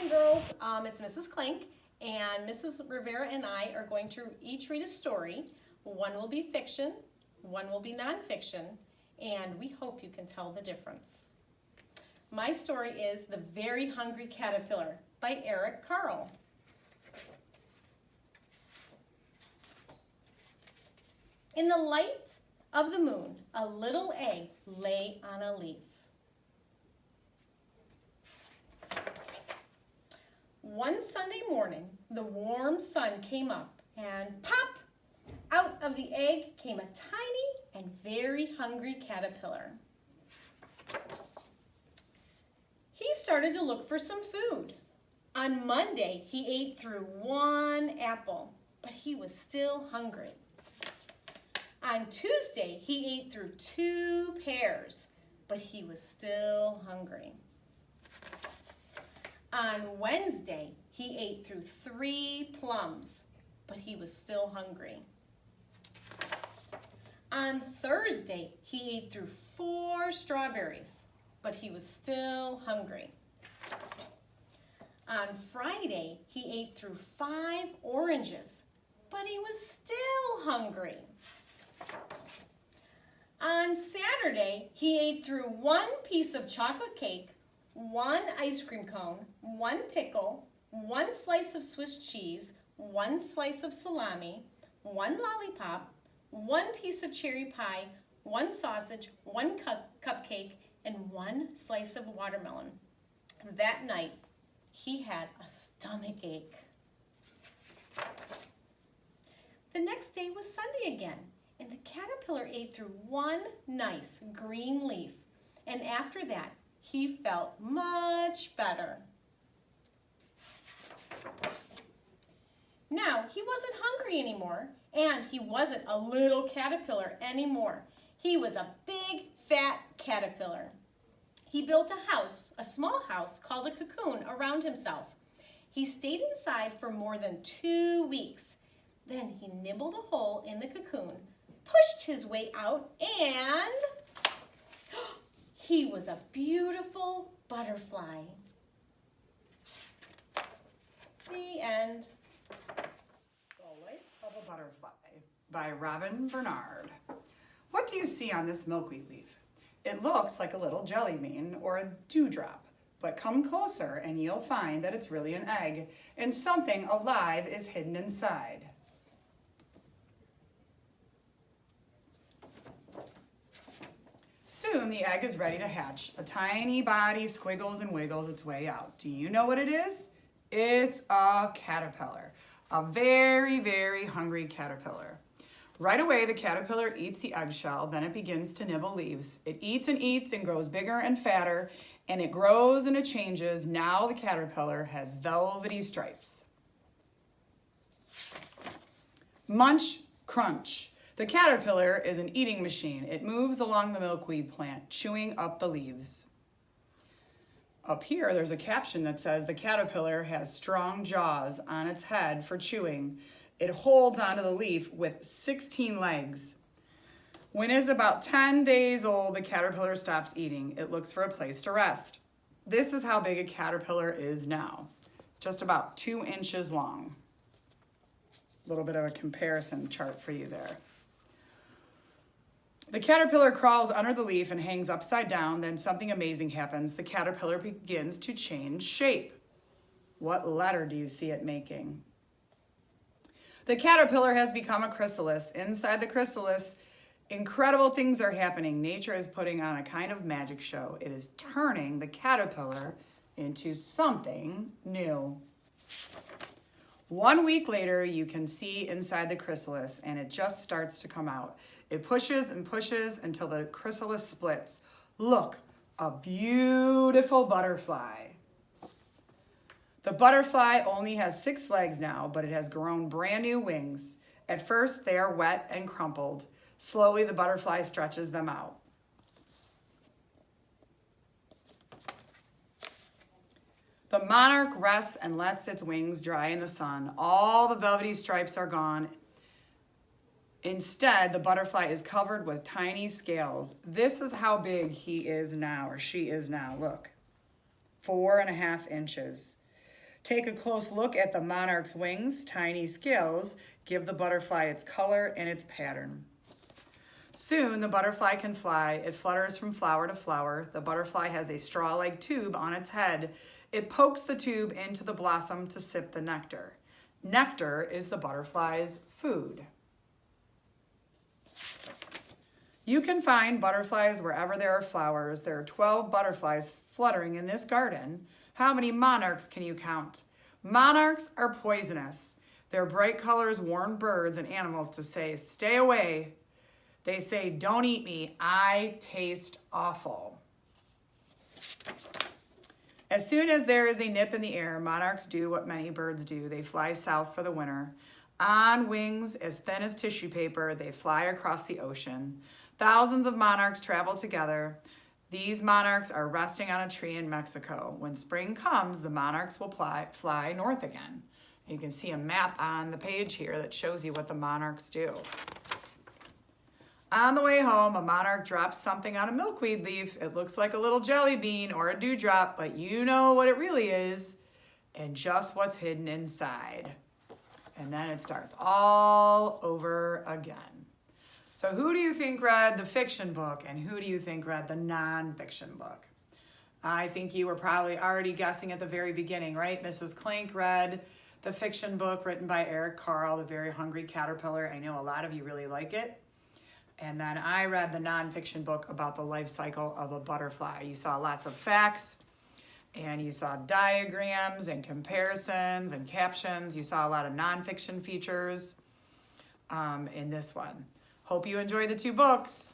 morning, girls. It's Mrs. Clink, and Mrs. Rivera and I are going to each read a story. One will be fiction, one will be nonfiction, and we hope you can tell the difference. My story is The Very Hungry Caterpillar by Eric Carle. In the light of the moon, a little egg lay on a leaf. One Sunday morning, the warm sun came up, and pop! Out of the egg came a tiny and very hungry caterpillar. He started to look for some food. On Monday, he ate through one apple, but he was still hungry. On Tuesday, he ate through 2 pears, but he was still hungry. On Wednesday, he ate through 3 plums, but he was still hungry. On Thursday, he ate through 4 strawberries, but he was still hungry. On Friday, he ate through 5 oranges, but he was still hungry. On Saturday, he ate through 1 piece of chocolate cake, 1 ice cream cone, 1 pickle, 1 slice of Swiss cheese, 1 slice of salami, 1 lollipop, 1 piece of cherry pie, 1 sausage, 1 cupcake, and 1 slice of watermelon. That night, he had a stomach ache. The next day was Sunday again, and the caterpillar ate through 1 nice green leaf, and after that, he felt much better. Now, he wasn't hungry anymore, and he wasn't a little caterpillar anymore. He was a big, fat caterpillar. He built a house, a small house called a cocoon, around himself. He stayed inside for more than 2 weeks. Then he nibbled a hole in the cocoon, pushed his way out, and he was a beautiful butterfly. The end. The Life of a Butterfly by Robin Bernard. What do you see on this milkweed leaf? It looks like a little jelly bean or a dewdrop, but come closer and you'll find that it's really an egg and something alive is hidden inside. Soon the egg is ready to hatch. A tiny body squiggles and wiggles its way out. Do you know what it is? It's a caterpillar. A very, very hungry caterpillar. Right away, the caterpillar eats the eggshell, then it begins to nibble leaves. It eats and grows bigger and fatter, and it grows and it changes. Now the caterpillar has velvety stripes. Munch, crunch. The caterpillar is an eating machine. It moves along the milkweed plant, chewing up the leaves. Up here, there's a caption that says the caterpillar has strong jaws on its head for chewing. It holds onto the leaf with 16 legs. When it is about 10 days old, the caterpillar stops eating. It looks for a place to rest. This is how big a caterpillar is now. It's just about 2 inches long. A little bit of a comparison chart for you there. The caterpillar crawls under the leaf and hangs upside down. Then something amazing happens. The caterpillar begins to change shape. What letter do you see it making? The caterpillar has become a chrysalis. Inside the chrysalis, incredible things are happening. Nature is putting on a kind of magic show. It is turning the caterpillar into something new. 1 week later, you can see inside the chrysalis, and it just starts to come out. It pushes and pushes until the chrysalis splits. Look, a beautiful butterfly. The butterfly only has 6 legs now, but it has grown brand new wings. At first, they are wet and crumpled. Slowly, the butterfly stretches them out. The monarch rests and lets its wings dry in the sun. All the velvety stripes are gone. Instead, the butterfly is covered with tiny scales. This is how big he is now, or she is now. Look, 4.5 inches. Take a close look at the monarch's wings. Tiny scales give the butterfly its color and its pattern. Soon the butterfly can fly. It flutters from flower to flower. The butterfly has a straw-like tube on its head. It pokes the tube into the blossom to sip the nectar. Nectar is the butterfly's food. You can find butterflies wherever there are flowers. There are 12 butterflies fluttering in this garden. How many monarchs can you count? Monarchs are poisonous. Their bright colors warn birds and animals to say, stay away. They say, don't eat me. I taste awful. As soon as there is a nip in the air, monarchs do what many birds do. They fly south for the winter. On wings as thin as tissue paper, they fly across the ocean. Thousands of monarchs travel together. These monarchs are resting on a tree in Mexico. When spring comes, the monarchs will fly north again. You can see a map on the page here that shows you what the monarchs do. On the way home, a monarch drops something on a milkweed leaf. It looks like a little jelly bean or a dewdrop, but you know what it really is and just what's hidden inside. And then it starts all over again. So who do you think read the fiction book and who do you think read the nonfiction book? I think you were probably already guessing at the very beginning, right? Mrs. Klink read the fiction book written by Eric Carle, The Very Hungry Caterpillar. I know a lot of you really like it. And then I read the nonfiction book about the life cycle of a butterfly. You saw lots of facts and you saw diagrams and comparisons and captions. You saw a lot of nonfiction features in this one. Hope you enjoy the two books.